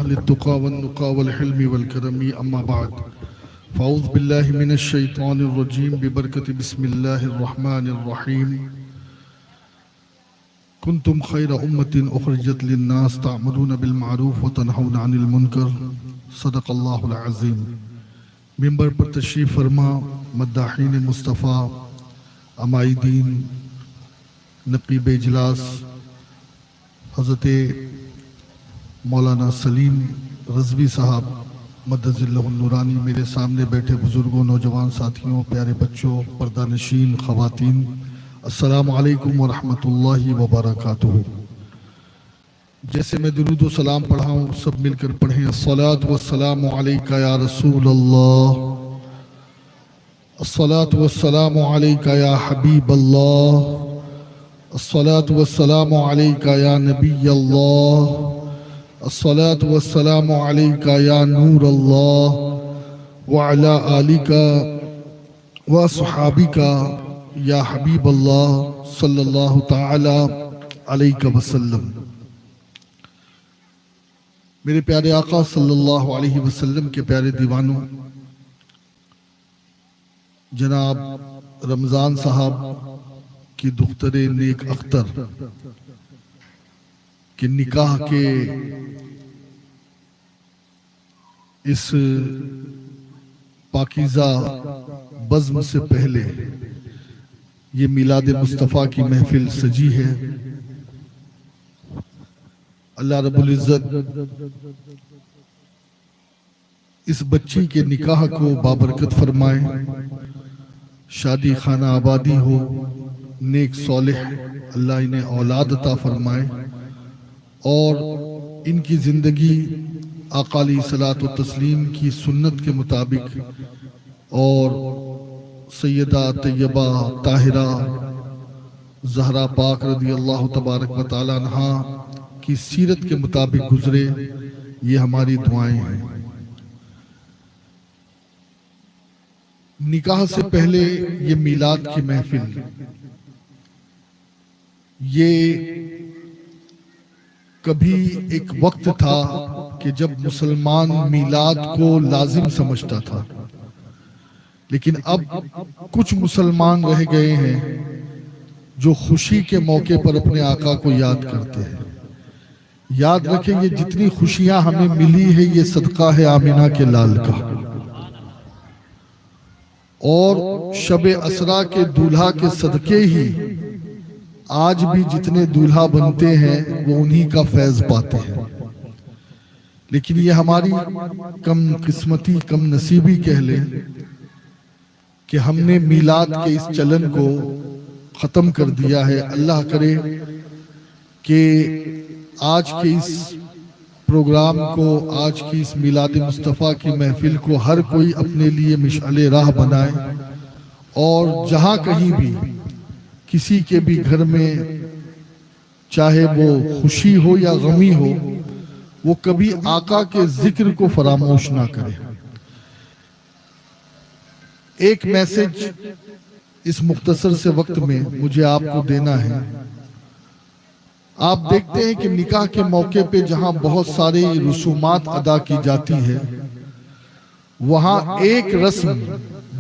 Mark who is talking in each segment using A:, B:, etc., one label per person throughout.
A: أهل التقى والنقى والحلم والكرم أما بعد فأعوذ بالله من الشيطان الرجيم ببركة بسم الله الرحمن الرحيم كنتم خير أمة أخرجت للناس تعملون بالمعروف وتنهون عن المنكر صدق الله العظيم۔ ممبر پر تشریف فرما مداحین مصطفیٰ، عمائدین، نقیب اجلاس حضرت مولانا سلیم رضوی صاحب مدد اللہ النورانی، میرے سامنے بیٹھے بزرگوں، نوجوان ساتھیوں، پیارے بچوں، پردہ نشین خواتین، السلام علیکم ورحمۃ اللہ وبرکاتہ۔ جیسے میں درود و سلام پڑھا ہوں، سب مل کر پڑھیں۔ الصلاۃ والسلام علیک یا رسول اللہ، الصلاۃ والسلام علیک یا حبیب اللہ، الصلاۃ والسلام علیک یا نبی اللہ، الصلاۃ والسلام علیک یا نور اللہ، وعلی آلک واصحابک یا حبیب اللہ صلی اللہ تعالی علیہ وسلم۔ میرے پیارے آقا صلی اللہ علیہ وسلم کے پیارے دیوانوں، جناب رمضان صاحب کی دختر نیک اختر کے نکاح کے اس پاکیزہ بزم سے پہلے یہ میلاد مصطفیٰ کی محفل سجی ہے۔ اللہ رب العزت اس بچی کے نکاح کو بابرکت فرمائے، شادی خانہ آبادی ہو، نیک صالح اللہ انہیں اولاد عطا فرمائے، اور ان کی زندگی آقا علیہ الصلوۃ والتسلیم کی سنت کے مطابق اور سیدہ طیبہ طاہرہ زہرا پاک رضی اللہ تبارک و تعالی عنہا کی سیرت کے مطابق گزرے، یہ ہماری دعائیں ہیں۔ نکاح سے پہلے یہ میلاد کی محفل، یہ کبھی ایک وقت تھا کہ جب مسلمان میلاد کو لازم سمجھتا تھا، لیکن اب کچھ مسلمان رہ گئے ہیں جو خوشی کے موقع پر اپنے آقا کو یاد کرتے ہیں۔ یاد رکھیں، یہ جتنی خوشیاں ہمیں ملی ہے یہ صدقہ ہے آمنہ کے لال کا، اور شب اسرا کے دولہا کے صدقے ہی آج بھی جتنے دولہا بنتے ہیں وہ انہی کا فیض پاتے ہیں۔ لیکن یہ ہماری کم قسمتی، کم نصیبی کہہ لیں کہ ہم نے میلاد کے اس چلن کو ختم کر دیا ہے۔ اللہ کرے کہ آج کے اس پروگرام کو، آج کی اس میلاد مصطفیٰ کی محفل کو ہر کوئی اپنے لیے مشعل راہ بنائے، اور جہاں کہیں بھی کسی کے بھی گھر میں چاہے وہ خوشی ہو یا غمی ہو، وہ کبھی آقا کے ذکر کو فراموش نہ کرے۔ ایک میسج اس مختصر سے وقت میں مجھے آپ کو دینا ہے۔ آپ دیکھتے ہیں کہ نکاح کے موقع پہ جہاں بہت ساری رسومات ادا کی جاتی ہے، وہاں ایک رسم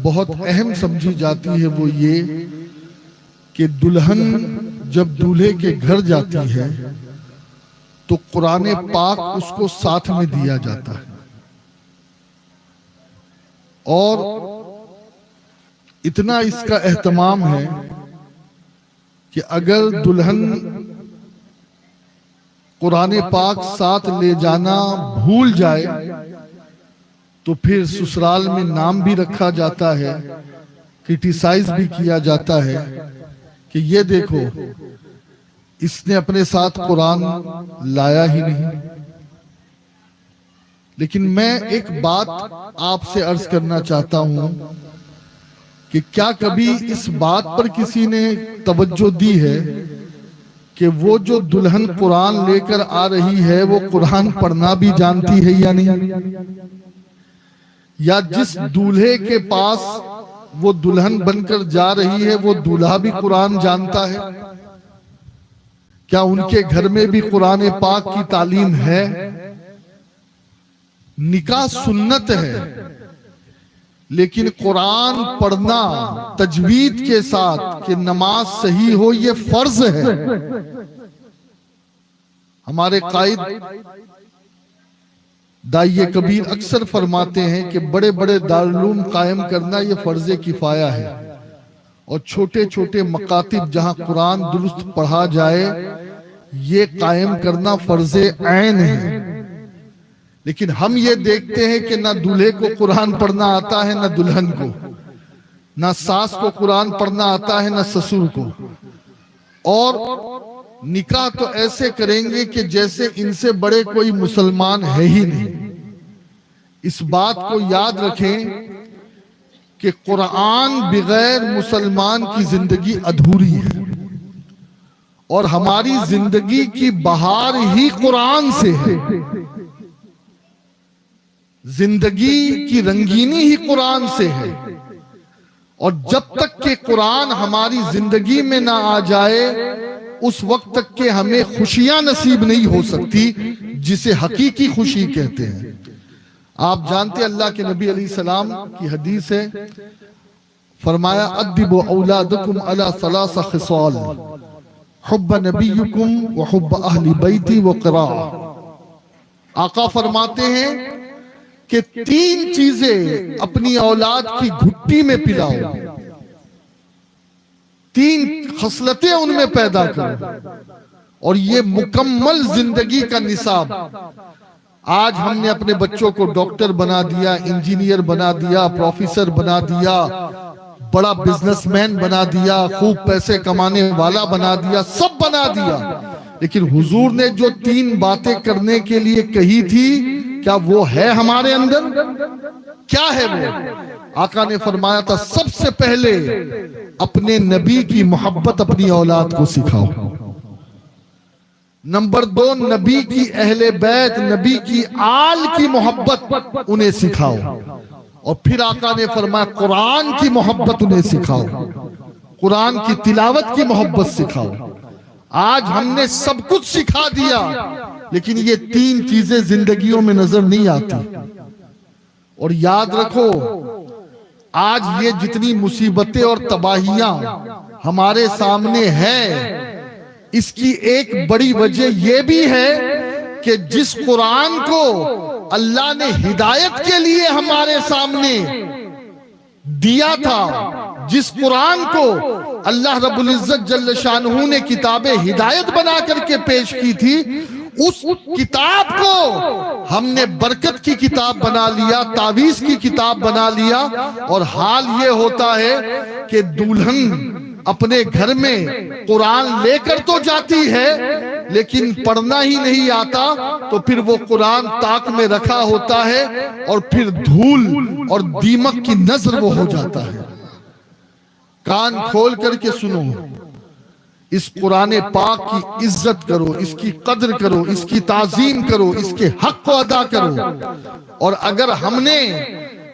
A: بہت اہم سمجھی جاتی ہے، وہ یہ کہ دلہن جب دولہے کے گھر جاتی ہے تو قرآن پاک اس کو ساتھ میں دیا جاتا ہے، اور اتنا اس کا اہتمام ہے کہ اگر دلہن قرآن پاک ساتھ لے جانا بھول جائے تو پھر سسرال میں نام بھی رکھا جاتا ہے، کرٹیسائز بھی کیا جاتا ہے کہ یہ دیکھو اس نے اپنے ساتھ قرآن لایا ہی نہیں۔ لیکن میں ایک بات آپ سے عرض کرنا چاہتا ہوں کہ کیا کبھی اس بات پر کسی نے توجہ دی ہے کہ وہ جو دلہن قرآن لے کر آ رہی ہے وہ قرآن پڑھنا بھی جانتی ہے یا نہیں؟ یا جس دولہے کے پاس وہ دلہن بن کر جا رہی ہے وہ دولہا بھی قرآن جانتا ہے؟ کیا ان کے گھر میں بھی قرآن پاک کی تعلیم ہے؟ نکاح سنت ہے، لیکن قرآن پڑھنا تجوید کے ساتھ کہ نماز صحیح ہو یہ فرض ہے۔ ہمارے قائد داعیہ کبیر اکثر فرماتے ہیں کہ بڑے بڑے دارالعلوم قائم کرنا یہ فرض کفایہ ہے، اور چھوٹے چھوٹے مکاتب جہاں قرآن درست پڑھا جائے یہ قائم کرنا فرض عین ہے۔ لیکن ہم یہ دیکھتے ہیں کہ نہ دولہے کو قرآن پڑھنا آتا ہے نہ دلہن کو، نہ ساس کو قرآن پڑھنا آتا ہے نہ سسر کو، اور نکاح تو ایسے کریں گے کہ جیسے ان سے بڑے کوئی مسلمان ہے ہی نہیں۔ اس بات کو یاد رکھیں کہ قرآن بغیر مسلمان کی زندگی ادھوری ہے، اور ہماری زندگی کی بہار ہی قرآن سے ہے۔ زندگی کی رنگینی ہی قرآن سے ہے، اور جب تک کہ قرآن ہماری زندگی میں نہ آ جائے اس وقت تک کہ ہمیں خوشیاں نصیب نہیں ہو سکتی جسے حقیقی خوشی کہتے ہیں۔ آپ جانتے اللہ کے نبی علیہ السلام کی حدیث ہے، فرمایا ادبوا اولادکم علی ثلاث خصال حب نبیکم وحب اہل بیتی وقراء۔ آقا فرماتے ہیں کہ 3 چیزیں اپنی اولاد کی گھٹی میں پلاؤ، 3 خصلتیں ان میں پیدا کرو، اور یہ مکمل زندگی کا نصاب۔ آج ہم نے اپنے بچوں کو ڈاکٹر بنا دیا، انجینئر بنا دیا، پروفیسر بنا دیا، بڑا بزنس مین بنا دیا، خوب پیسے کمانے والا بنا دیا، سب بنا دیا، لیکن حضور نے جو 3 باتیں کرنے کے لیے کہی تھی کیا وہ ہے ہمارے اندر؟ کیا ہے وہ؟ آقا نے فرمایا تھا سب سے پہلے اپنے نبی کی محبت اپنی اولاد کو سکھاؤ، نمبر 2 نبی کی اہل بیت، نبی کی آل کی محبت انہیں سکھاؤ، اور پھر آقا نے فرمایا قرآن کی محبت انہیں سکھاؤ، قرآن کی تلاوت کی محبت سکھاؤ۔ آج ہم نے سب کچھ سکھا دیا، لیکن یہ 3 چیزیں زندگیوں میں نظر نہیں آتی۔ اور یاد رکھو آج یہ جتنی مصیبتیں اور تباہیاں ہمارے سامنے ہیں، اس کی ایک بڑی وجہ یہ بھی ہے کہ جس قرآن کو اللہ نے ہدایت کے لیے ہمارے سامنے دیا تھا، جس قرآن کو اللہ رب العزت جل شانہ نے کتاب ہدایت بنا کر کے پیش کی تھی، اس کتاب کو ہم نے برکت کی کتاب بنا لیا، تعویذ کی کتاب بنا لیا، اور حال یہ ہوتا ہے کہ دلہن اپنے گھر میں قرآن لے کر تو جاتی ہے لیکن پڑھنا ہی نہیں آتا، تو پھر وہ قرآن طاق میں رکھا ہوتا ہے اور پھر دھول اور دیمک کی نظر وہ ہو جاتا ہے۔ کان کھول کر کے سنو، اس قرآن پاک کی عزت کرو، اس کی قدر کرو، اس کی تعظیم کرو، اس کے حق کو ادا کرو، اور اگر ہم نے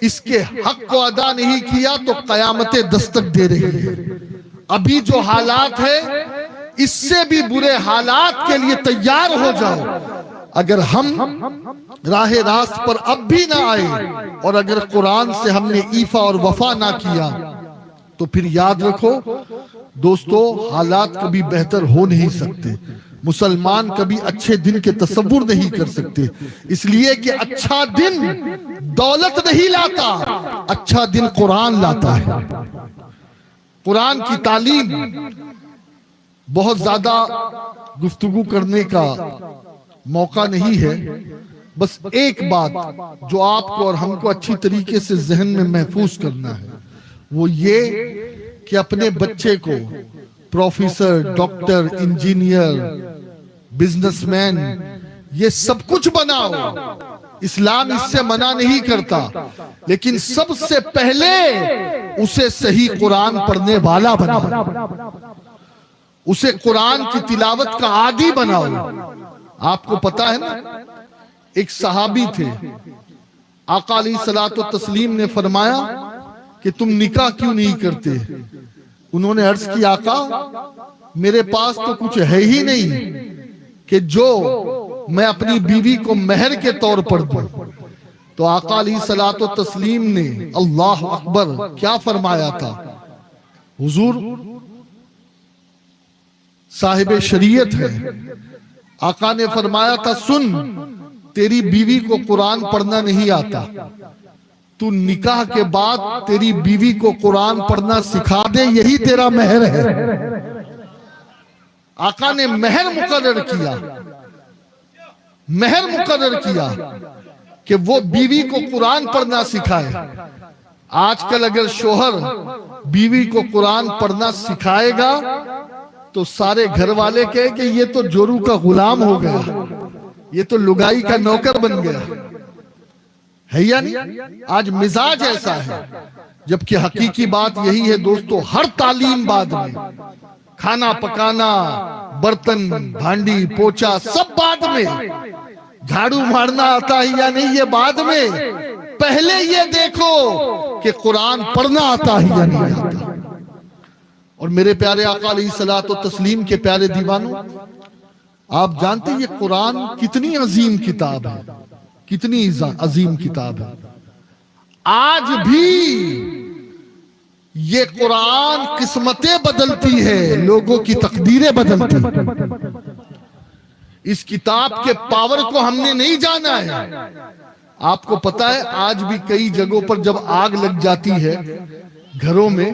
A: اس کے حق کو ادا نہیں کیا تو قیامت دستک دے رہی ہے۔ ابھی جو حالات ہے اس سے بھی برے حالات کے لیے تیار ہو جاؤ۔ اگر ہم راہ راست پر اب بھی نہ آئے اور اگر قرآن سے ہم نے ایفا اور وفا نہ کیا تو پھر یاد رکھو دوستو، حالات کبھی بہتر ہو نہیں سکتے۔ مسلمان کبھی اچھے دن کے تصور نہیں کر سکتے، اس لیے کہ اچھا دن دولت نہیں لاتا، اچھا دن قرآن لاتا ہے۔ قرآن کی تعلیم بہت زیادہ گفتگو کرنے کا موقع نہیں ہے، بس ایک بات جو آپ کو اور ہم کو اچھی طریقے سے ذہن میں محفوظ کرنا ہے وہ یہ کہ اپنے بچے کو professor, doctor, engineer, business man یہ سب کچھ بناؤ، اسلام اس سے منع نہیں کرتا، لیکن سب سے پہلے اسے صحیح قرآن پڑھنے والا بناؤ، اسے قرآن کی تلاوت کا عادی بناؤ۔ آپ کو پتا ہے نا، ایک صحابی تھے، آقا علیہ الصلوۃ والتسلیم نے فرمایا کہ تم نکاح کیوں نہیں کرتے؟ انہوں نے عرض کی آقا میرے پاس تو کچھ ہے ہی نہیں کہ جو میں اپنی بیوی کو مہر کے طور پر دوں، تو آقا علیہ الصلوۃ والتسلیم نے اللہ اکبر کیا فرمایا تھا؟ حضور صاحب شریعت ہے، آقا نے فرمایا تھا سن، تیری بیوی کو قرآن پڑھنا نہیں آتا، تو نکاح کے بعد تیری بیوی کو قرآن پڑھنا سکھا دے، یہی تیرا مہر ہے۔ آقا نے مہر مقرر کیا، مہر مقرر کیا کہ وہ بیوی کو قرآن پڑھنا سکھائے۔ آج کل اگر شوہر بیوی کو قرآن پڑھنا سکھائے گا تو سارے گھر والے کہے کہ یہ تو جورو کا غلام ہو گیا، یہ تو لگائی کا نوکر بن گیا ہے یا نہیں؟ آج مزاج ایسا ہے، جبکہ حقیقی بات یہی ہے دوستو، ہر تعلیم بعد میں، کھانا پکانا، برتن بھانڈی پوچھا سب بعد میں، جھاڑو مارنا آتا ہے یا نہیں یہ بعد میں، پہلے یہ دیکھو کہ قرآن پڑھنا آتا ہے یا نہیں آتا۔ اور میرے پیارے آقا علیہ الصلوۃ والتسلیم کے پیارے دیوانوں، آپ جانتے ہیں یہ قرآن کتنی عظیم کتاب ہے، کتنی عظیم کتاب ہے۔ آج بھی یہ قرآن قسمتیں بدلتی ہے، لوگوں کی تقدیریں بدلتی ہیں۔ اس کتاب کے پاور کو ہم نے نہیں جانا ہے۔ آپ کو پتا ہے آج بھی کئی جگہوں پر جب آگ لگ جاتی ہے گھروں میں،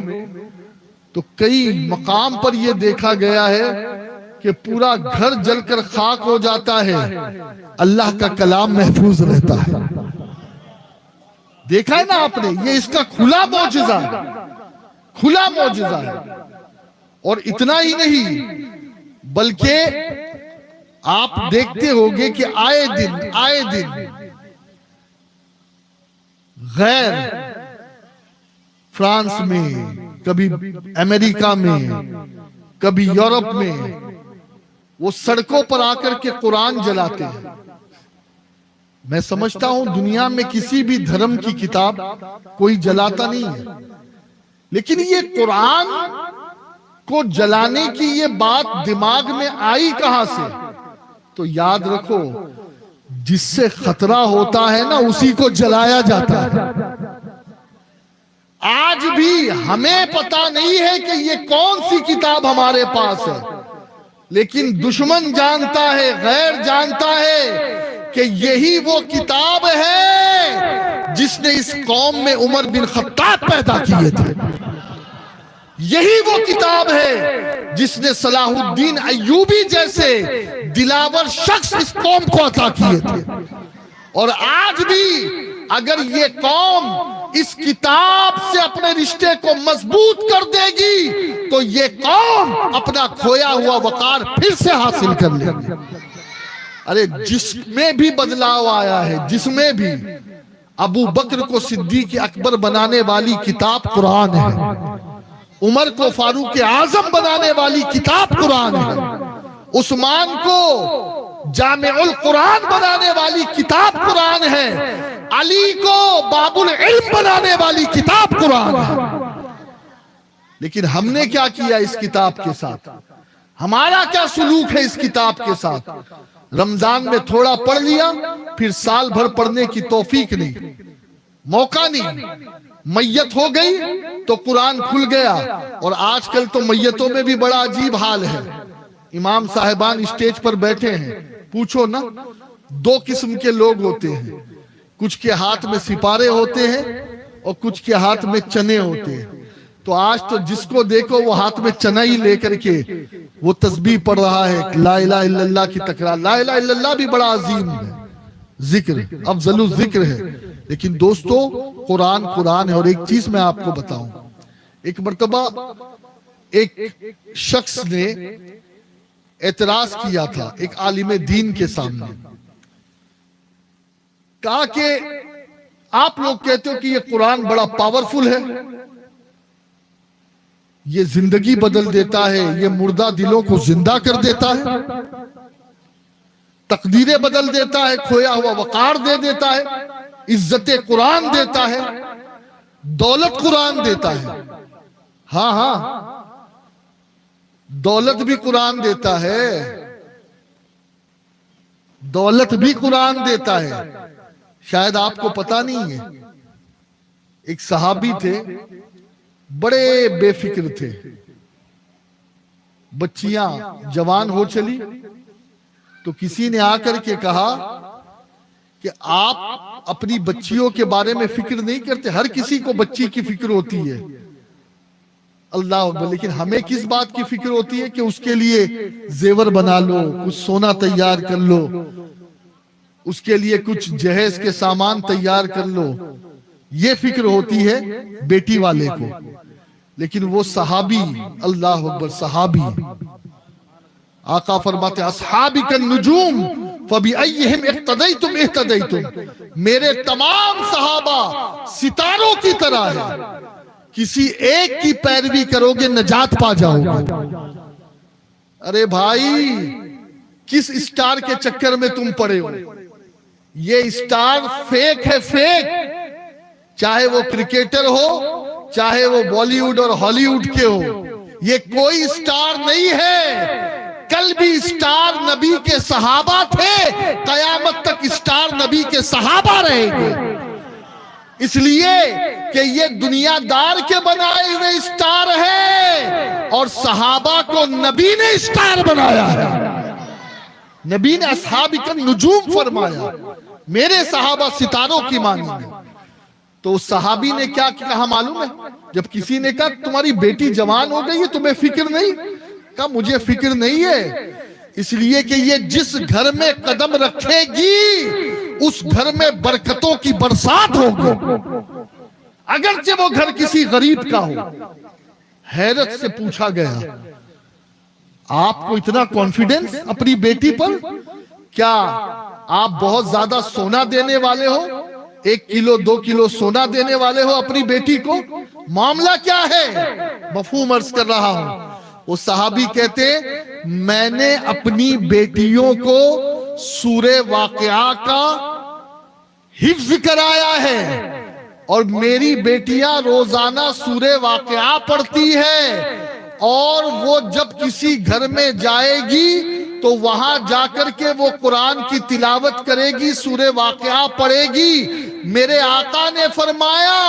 A: تو کئی مقام پر یہ دیکھا گیا ہے کہ پورا گھر جل کر خاک ہو جاتا ہے، اللہ کا کلام محفوظ رہتا ہے۔ دیکھا ہے نا آپ نے، یہ اس کا کھلا معجزہ ہے، کھلا معجزہ ہے۔ اور اتنا ہی نہیں بلکہ آپ دیکھتے ہوگے کہ آئے دن غیر فرانس میں، کبھی امریکہ میں، کبھی یورپ میں، وہ سڑکوں پر آ کر کے قرآن جلاتے ہیں۔ میں سمجھتا ہوں دنیا میں کسی بھی دھرم کی کتاب کوئی جلاتا نہیں ہے، لیکن یہ قرآن کو جلانے کی یہ بات دماغ میں آئی کہاں سے؟ تو یاد رکھو، جس سے خطرہ ہوتا ہے نا اسی کو جلایا جاتا ہے۔ آج بھی ہمیں پتا نہیں ہے کہ یہ کون سی کتاب ہمارے پاس ہے، لیکن دشمن جانتا ہے، غیر جانتا ہے کہ یہی وہ کتاب ہے جس نے اس قوم میں عمر بن خطاب پیدا کیے تھے، یہی وہ کتاب ہے جس نے صلاح الدین ایوبی جیسے دلاور شخص اس قوم کو عطا کیے تھے۔ اور آج بھی اگر یہ قوم اس کتاب سے اپنے رشتے کو مضبوط کر دے گی تو یہ قوم اپنا کھویا ہوا وقار پھر سے حاصل کر لے گی۔ ارے جس میں بھی بدلاؤ آیا ہے، جس میں بھی، ابو بکر کو صدیق اکبر بنانے والی کتاب قرآن ہے، عمر کو فاروق اعظم بنانے والی کتاب قرآن ہے، عثمان کو جامع القرآن بنانے والی کتاب قرآن ہے، علی کو باب العلم بنانے والی کتاب قرآن ہے۔ لیکن ہم نے کیا کیا اس کتاب کے ساتھ؟ ہمارا کیا سلوک ہے اس کتاب کے ساتھ؟ رمضان میں تھوڑا پڑھ لیا، پھر سال بھر پڑھنے کی توفیق نہیں، موقع نہیں، میت ہو گئی تو قرآن کھل گیا۔ اور آج کل تو میتوں میں بھی بڑا عجیب حال ہے، امام صاحبان اسٹیج پر بیٹھے ہیں، پوچھو نا، دو قسم کے لوگ ہوتے ہیں، کچھ کے ہاتھ میں سپارے ہوتے ہیں اور کچھ کے ہاتھ میں چنے ہوتے ہیں۔ تو آج تو جس کو دیکھو وہ ہاتھ میں چنا ہی لے کر کے وہ تسبیح پڑھ رہا ہے، لا الہ الا اللہ کی تکرار۔ لا الہ الا اللہ بھی بڑا عظیم ہے، ذکر افضل الذکر ہے، لیکن دوستو قرآن ہے۔ اور ایک چیز میں آپ کو بتاؤں، ایک مرتبہ ایک شخص نے اعتراض کیا تھا ایک عالم دین کے سامنے، کہا کہ آپ لوگ کہتے ہو کہ یہ قرآن بڑا پاورفل ہے، یہ زندگی بدل دیتا ہے، یہ مردہ دلوں کو زندہ کر دیتا ہے، تقدیریں بدل دیتا ہے، کھویا ہوا وقار دے دیتا ہے، عزت قرآن دیتا ہے، دولت قرآن دیتا ہے۔ ہاں ہاں، دولت بھی قرآن دیتا ہے، دولت بھی قرآن دیتا ہے، شاید آپ کو پتا نہیں ہے، ایک صحابی تھے، بڑے بے فکر تھے، بچیاں جوان ہو چلی تو کسی نے آ کر کے کہا کہ آپ اپنی بچیوں کے بارے میں فکر نہیں کرتے؟ ہر کسی کو بچی کی فکر ہوتی ہے، اللہ اکبر، لیکن ہمیں کس بات کی فکر ہوتی ہے کہ اس کے لیے زیور بنا لو، کچھ سونا تیار کر لو، اس کے لیے کچھ جہیز کے سامان تیار کر لو، یہ فکر ہوتی ہے بیٹی والے کو۔ لیکن وہ صحابی، اللہ اکبر، صحابی، آقا فرماتے اصحابک النجوم فبأیہم اقتدیتم اہتدیتم، میرے تمام صحابہ ستاروں کی طرح ہے، کسی ایک کی پیروی کرو گے نجات پا جاؤ گے۔ ارے بھائی، کس اسٹار کے چکر میں تم پڑے ہو؟ یہ اسٹار فیک ہے، فیک، چاہے وہ کرکٹر ہو، چاہے وہ بالی ووڈ اور ہالی ووڈ کے ہو، یہ کوئی اسٹار نہیں ہے۔ کل بھی اسٹار نبی کے صحابہ تھے، قیامت تک اسٹار نبی کے صحابہ رہیں گے، اس لیے کہ یہ دنیا دار کے بنائے ہوئے اسٹار ہے، اور صحابہ کو نبی نے اسٹار بنایا ہے۔ نبی نے اصحابک النجوم فرمایا، میرے صحابہ ستاروں کی مانند ہیں۔ تو اس صحابی نے کیا کہا معلوم ہے؟ جب کسی نے کہا تمہاری بیٹی جوان ہو گئی ہے، تمہیں فکر نہیں؟ کہا مجھے فکر نہیں ہے، اس لیے کہ یہ جس گھر میں قدم رکھے گی اس گھر میں برکتوں کی برسات ہوگی، اگرچہ وہ گھر کسی غریب کا ہو۔ حیرت سے پوچھا گیا، آپ کو اتنا کانفیڈنس اپنی بیٹی پر؟ کیا آپ بہت زیادہ سونا دینے والے ہو؟ 1 کلو 2 کلو سونا دینے والے ہو اپنی بیٹی کو؟ معاملہ کیا ہے؟ مفہوم عرض کر رہا ہوں۔ وہ صحابی کہتے میں نے اپنی بیٹیوں کو سورہ واقعہ کا حفظ کرایا ہے، اور میری بیٹیاں روزانہ سورہ واقعہ پڑھتی ہے، اور وہ جب کسی گھر میں جائے گی تو وہاں جا کر کے وہ قرآن کی تلاوت کرے گی، سورہ واقعہ پڑھے گی۔ میرے آقا نے فرمایا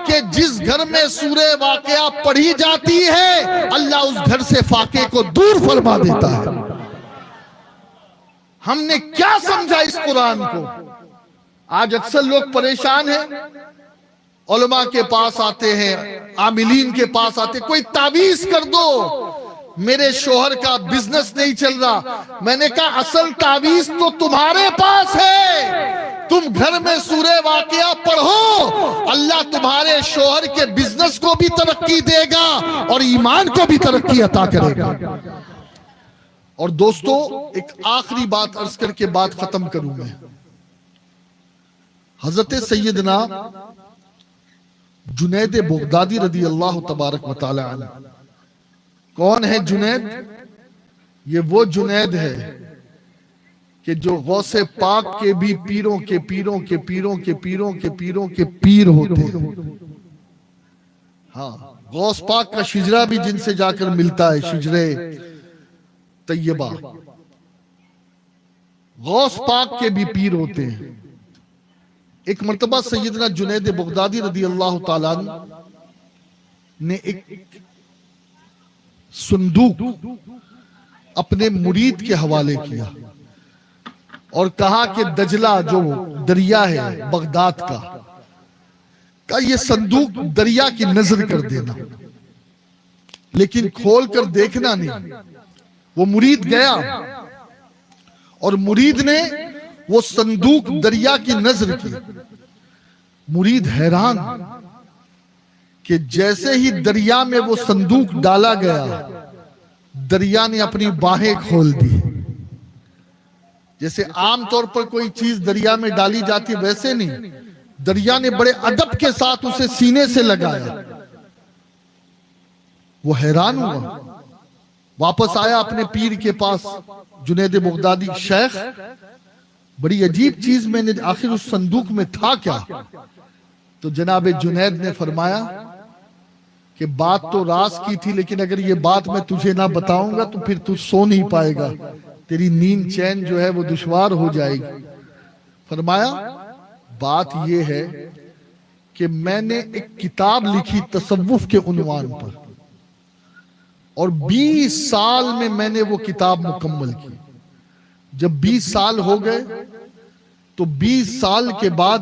A: کہ جس گھر میں سورہ واقعہ پڑھی جاتی ہے اللہ اس گھر سے فاقے کو دور فرما دیتا ہے۔ ہم نے کیا سمجھا اس قرآن کو؟ آج اکثر لوگ پریشان ہیں، علماء کے پاس آتے ہیں، عاملین کے پاس آتے ہیں، کوئی تعویذ کر دو، میرے شوہر کا بزنس نہیں چل رہا۔ میں نے کہا اصل تعویذ تو تمہارے پاس ہے، تم گھر میں سورہ واقعہ پڑھو، اللہ تمہارے شوہر کے بزنس کو بھی ترقی دے گا اور ایمان کو بھی ترقی عطا کرے گا۔ اور دوستو، ایک آخری بات عرض کر کے بات ختم کروں میں۔ حضرت سیدنا جنید بغدادی رضی اللہ تبارک و تعالی عنہ، کون ہے جنید؟ یہ وہ جنید ہے کہ جو غوث پاک کے بھی پیروں کے پیروں کے پیروں کے پیروں کے پیروں کے پیر ہوتے ہیں۔ ہاں، غوث پاک کا شجرہ بھی جن سے جا کر ملتا ہے، شجرے طیبہ، غوث پاک کے بھی پیر ہوتے ہیں۔ ایک مرتبہ سیدنا جنید بغدادی رضی اللہ تعالیٰ نے ایک صندوق اپنے مرید کے حوالے کیا اور کہا کہ دجلہ جو دریا ہے بغداد کا، کہا یہ صندوق دریا کی نظر کر دینا، لیکن کھول کر دیکھنا نہیں۔ وہ مرید گیا اور مرید نے وہ صندوق دریا کی نظر کی۔ مرید حیران کہ جیسے ہی دریا میں وہ صندوق ڈالا گیا، دریا نے اپنی باہیں کھول دی۔ جیسے عام طور پر کوئی چیز دریا میں ڈالی جاتی ویسے نہیں، دریا نے بڑے ادب کے ساتھ اسے سینے سے لگایا۔ وہ حیران ہوا، واپس آیا اپنے پیر کے پاس، جنید بغدادی، شیخ بڑی عجیب چیز میں نے، آخر اس صندوق میں تھا کیا؟ تو جناب جنید نے فرمایا کہ بات تو راز کی تھی، لیکن اگر یہ بات میں تجھے نہ بتاؤں گا تو پھر تو سو نہیں پائے گا، تیری نیند چین جو ہے وہ دشوار ہو جائے گی۔ فرمایا بات یہ ہے کہ میں نے ایک کتاب لکھی تصوف کے عنوان پر، اور 20 سال میں نے وہ کتاب مکمل کی۔ جب 20 سال ہو گئے تو 20 سال کے بعد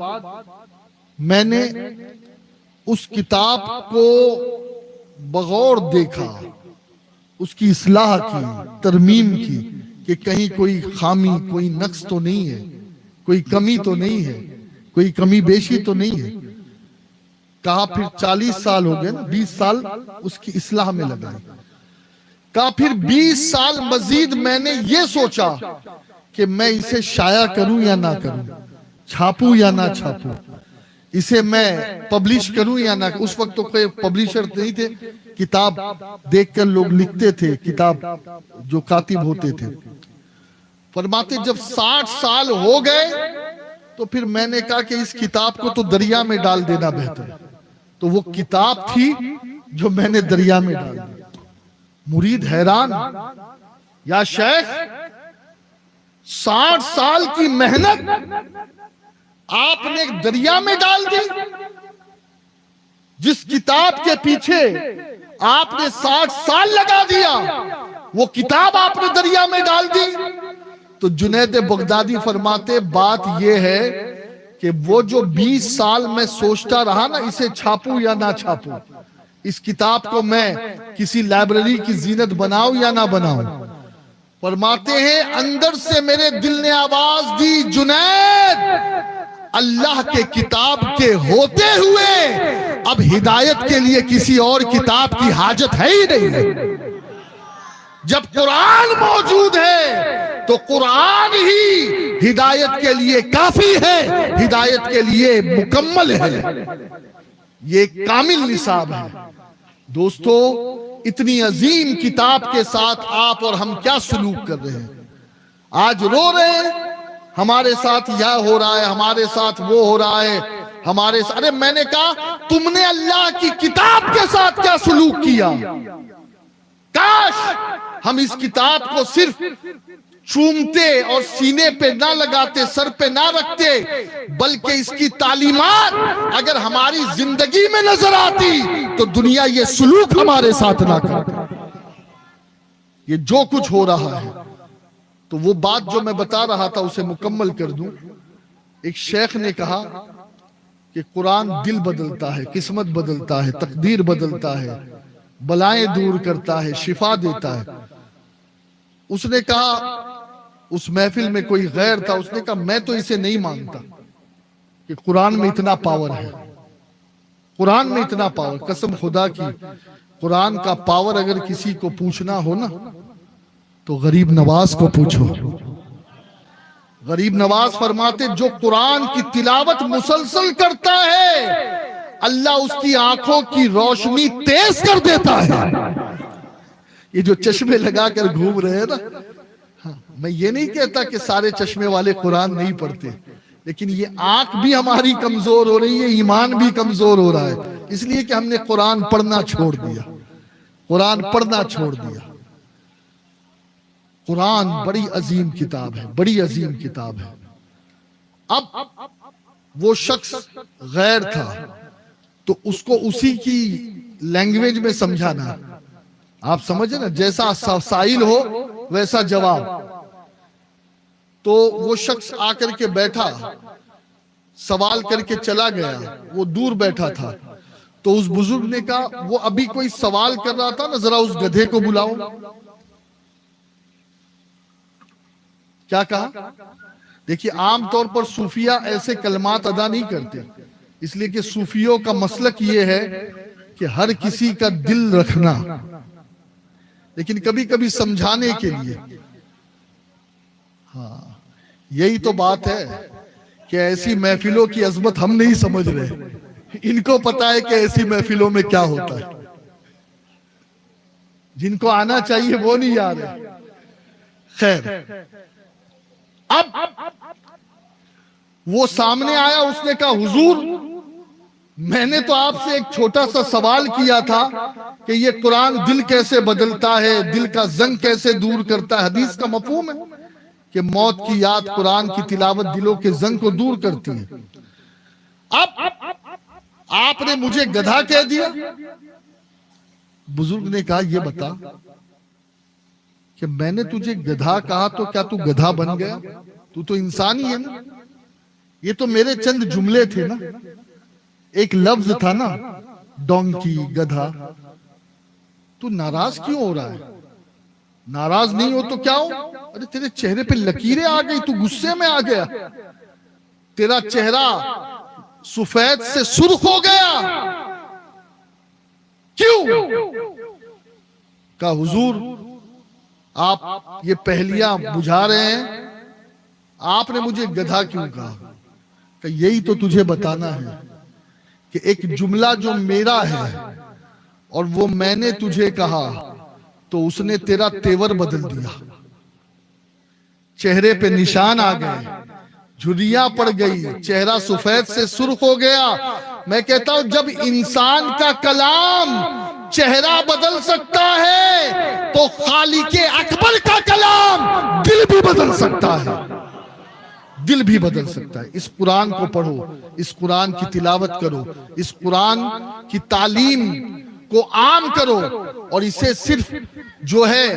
A: میں نے اس کتاب کو بغور دیکھا، اس کی اصلاح کی، ترمیم کی کہ کہیں کوئی خامی، کوئی نقص تو نہیں ہے، کوئی کمی تو نہیں ہے، کوئی کمی بیشی تو نہیں ہے۔ کہا پھر 40 سال ہو گئے نا، 20 سال اس کی اصلاح میں لگائے۔ کہا پھر 20 سال مزید میں نے یہ سوچا کہ میں اسے شائع کروں یا نہ کروں، چھاپوں یا نہ چھاپوں، اسے میں پبلش کروں یا نہ۔ اس وقت تو کوئی پبلشر نہیں تھے، کتاب دیکھ کر لوگ لکھتے تھے، کتاب جو کاتب ہوتے تھے۔ فرماتے جب 60 سال ہو گئے تو پھر میں نے کہا کہ اس کتاب کو تو دریا میں ڈال دینا بہتر۔ تو وہ کتاب تھی جو میں نے دریا میں ڈال دی۔ مرید حیران، یا شیخ 60 سال کی محنت آپ نے دریا میں ڈال دی؟ جس کتاب کے پیچھے آپ نے 60 سال لگا دیا، وہ کتاب آپ نے دریا میں ڈال دی؟ تو جنید بغدادی فرماتے بات یہ ہے کہ وہ جو 20 سال میں سوچتا رہا نا، اسے چھاپوں یا نہ چھاپوں، اس کتاب کو میں کسی لائبریری کی زینت بناؤں یا نہ بناؤں، فرماتے ہیں اندر سے میرے دل نے آواز دی، جنید اللہ کے کتاب کے ہوتے ہوئے اب ہدایت کے لیے کسی اور کتاب کی حاجت ہے ہی نہیں۔ جب قرآن موجود ہے تو قرآن ہی ہدایت کے لیے کافی ہے، ہدایت کے لیے مکمل ہے، یہ کامل نصاب ہے۔ دوستو، اتنی عظیم کتاب کے ساتھ آپ اور ہم کیا سلوک کر رہے ہیں؟ آج رو رہے ہیں، ہمارے ساتھ یہ ہو رہا ہے، ہمارے ساتھ وہ ہو رہا ہے، ہمارے ساتھ۔ ارے میں نے کہا تم نے اللہ کی کتاب کے ساتھ کیا سلوک کیا؟ کاش ہم اس کتاب کو صرف چومتے اور سینے پہ نہ لگاتے، سر پہ نہ رکھتے، بلکہ اس کی تعلیمات اگر ہماری زندگی میں نظر آتی تو دنیا یہ سلوک ہمارے ساتھ نہ کرتی۔ یہ جو کچھ ہو رہا ہے، تو وہ بات جو میں بتا رہا تھا اسے مکمل کر دوں۔ ایک شیخ نے کہا کہ قرآن دل بدلتا ہے، قسمت بدلتا ہے، تقدیر بدلتا ہے، بلائیں دور کرتا ہے، شفا دیتا ہے۔ اس نے کہا، اس محفل میں کوئی غیر تھا، اس نے کہا میں تو اسے نہیں مانتا کہ قرآن میں اتنا پاور ہے، قرآن میں اتنا پاور۔ قسم خدا کی، قرآن کا پاور اگر کسی کو پوچھنا ہو نا تو غریب نواز کو پوچھو۔ غریب نواز فرماتے جو قرآن کی تلاوت مسلسل کرتا ہے، اللہ اس کی آنکھوں کی روشنی تیز کر دیتا ہے۔ یہ جو چشمے لگا کر گھوم رہے ہیں نا، میں یہ نہیں کہتا کہ سارے چشمے والے قرآن نہیں پڑھتے، لیکن یہ آنکھ بھی ہماری کمزور ہو رہی ہے، ایمان بھی کمزور ہو رہا ہے، اس لیے کہ ہم نے قرآن پڑھنا چھوڑ دیا، قرآن پڑھنا چھوڑ دیا۔ قرآن بڑی عظیم کتاب ہے، بڑی عظیم کتاب ہے۔ اب وہ شخص غیر تھا تو اس کو اسی کی لینگویج میں سمجھانا، آپ سمجھیں نا، جیسا سائل ہو ویسا جواب۔ تو وہ شخص آ کر کے بیٹھا، سوال کر کے چلا گیا، وہ دور بیٹھا تھا۔ تو اس بزرگ نے کہا وہ ابھی کوئی سوال کر رہا تھا نا، ذرا اس گدھے کو بلاؤ۔ کیا کہا؟ دیکھیے عام طور پر صوفیہ ایسے کلمات ادا نہیں کرتے، اس لیے کہ صوفیوں کا مسلک یہ ہے کہ ہر کسی کا دل رکھنا، لیکن کبھی کبھی سمجھانے کے لیے۔ ہاں یہی تو بات ہے کہ ایسی محفلوں کی عظمت ہم نہیں سمجھ رہے، ان کو پتا ہے کہ ایسی محفلوں میں کیا ہوتا ہے، جن کو آنا چاہیے وہ نہیں آ رہے۔ خیر، اب وہ سامنے آیا، اس نے کہا حضور میں نے تو آپ سے ایک چھوٹا سا سوال کیا تھا کہ یہ قرآن دل کیسے بدلتا ہے، دل کا زنگ کیسے دور کرتا ہے۔ حدیث کا مفہوم ہے کہ موت کی یاد قرآن کی تلاوت دلوں کے زنگ کو دور کرتی ہے۔ اب آپ نے مجھے گدھا کہہ دیا۔ بزرگ نے کہا یہ بتا کہ میں نے تجھے گدھا کہا تو کیا تو گدھا بن گیا؟ تو تو انسان ہی ہے نا۔ یہ تو میرے چند جملے تھے نا، ایک لفظ تھا نا، ڈونکی، گدھا۔ تو ناراض کیوں ہو رہا ہے؟ ناراض نہیں ہو تو کیا ہو؟ ارے تیرے چہرے پہ لکیریں آ گئی، تو غصے میں آ گیا، تیرا چہرہ سفید سے سرخ ہو گیا، کیوں؟ کہا حضور آپ یہ پہلیاں بجھا رہے ہیں، آپ نے مجھے گدھا کیوں کہا؟ کہ یہی تو تجھے بتانا ہے کہ ایک جملہ جو میرا ہے اور وہ میں نے تجھے کہا تو اس نے تیرا تیور بدل دیا، چہرے پہ نشان آ گئے، جھریاں پڑ گئی، چہرہ سفید سے سرخ ہو گیا۔ میں کہتا ہوں جب انسان کا کلام چہرہ بدل سکتا ہے تو خالق اکبر کا کلام دل بھی بدل سکتا ہے، دل بھی بدل سکتا ہے۔ اس قرآن کو پڑھو، اس قرآن کی تلاوت کرو، اس قرآن کی تعلیم کو عام کرو، اور اسے صرف جو ہے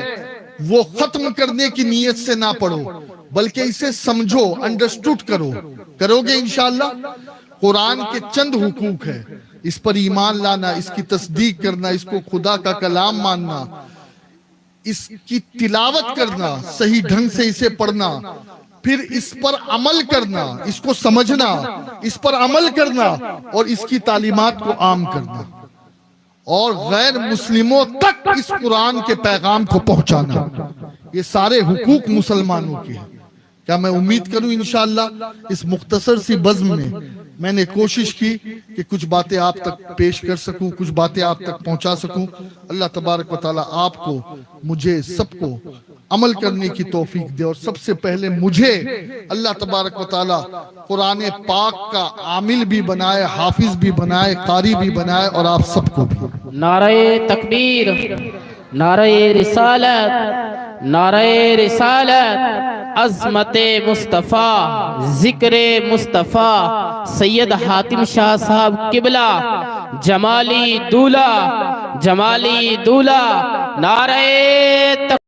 A: وہ ختم کرنے کی نیت سے نہ پڑھو، بلکہ اسے سمجھو، انڈرسٹوڈ کرو، کرو گے انشاءاللہ۔ قرآن کے چند حقوق ہیں، اس پر ایمان لانا، اس کی تصدیق کرنا، اس کو خدا کا کلام ماننا، اس کی تلاوت کرنا، صحیح ڈھنگ سے اسے پڑھنا، پھر اس پر عمل کرنا، اس کو سمجھنا، اس پر عمل کرنا، اور اس کی تعلیمات کو عام کرنا، اور غیر مسلموں تک اس قرآن کے پیغام کو پہنچانا۔ یہ سارے حقوق مسلمانوں کے ہیں۔ کیا میں امید کروں انشاءاللہ اس مختصر سی بزم میں میں نے کوشش کی کہ کچھ باتیں آپ تک پیش کر سکوں، کچھ باتیں آپ تک پہنچا سکوں۔ اللہ تبارک و تعالیٰ آپ کو، مجھے، سب کو عمل کرنے کی توفیق دے، اور سب سے پہلے مجھے اللہ تبارک و تعالیٰ قرآن پاک کا عامل بھی بنائے، حافظ بھی بنائے، قاری بھی بنائے، اور آپ سب کو بھی۔
B: نعرہ تکبیر، نعرہ رسالت، نعرہ رسالت، عظمت مصطفیٰ، ذکر مصطفیٰ، سید حاتم شاہ صاحب قبلہ، جمالی دولہ، جمالی دولہ، نعرہ تکبیر۔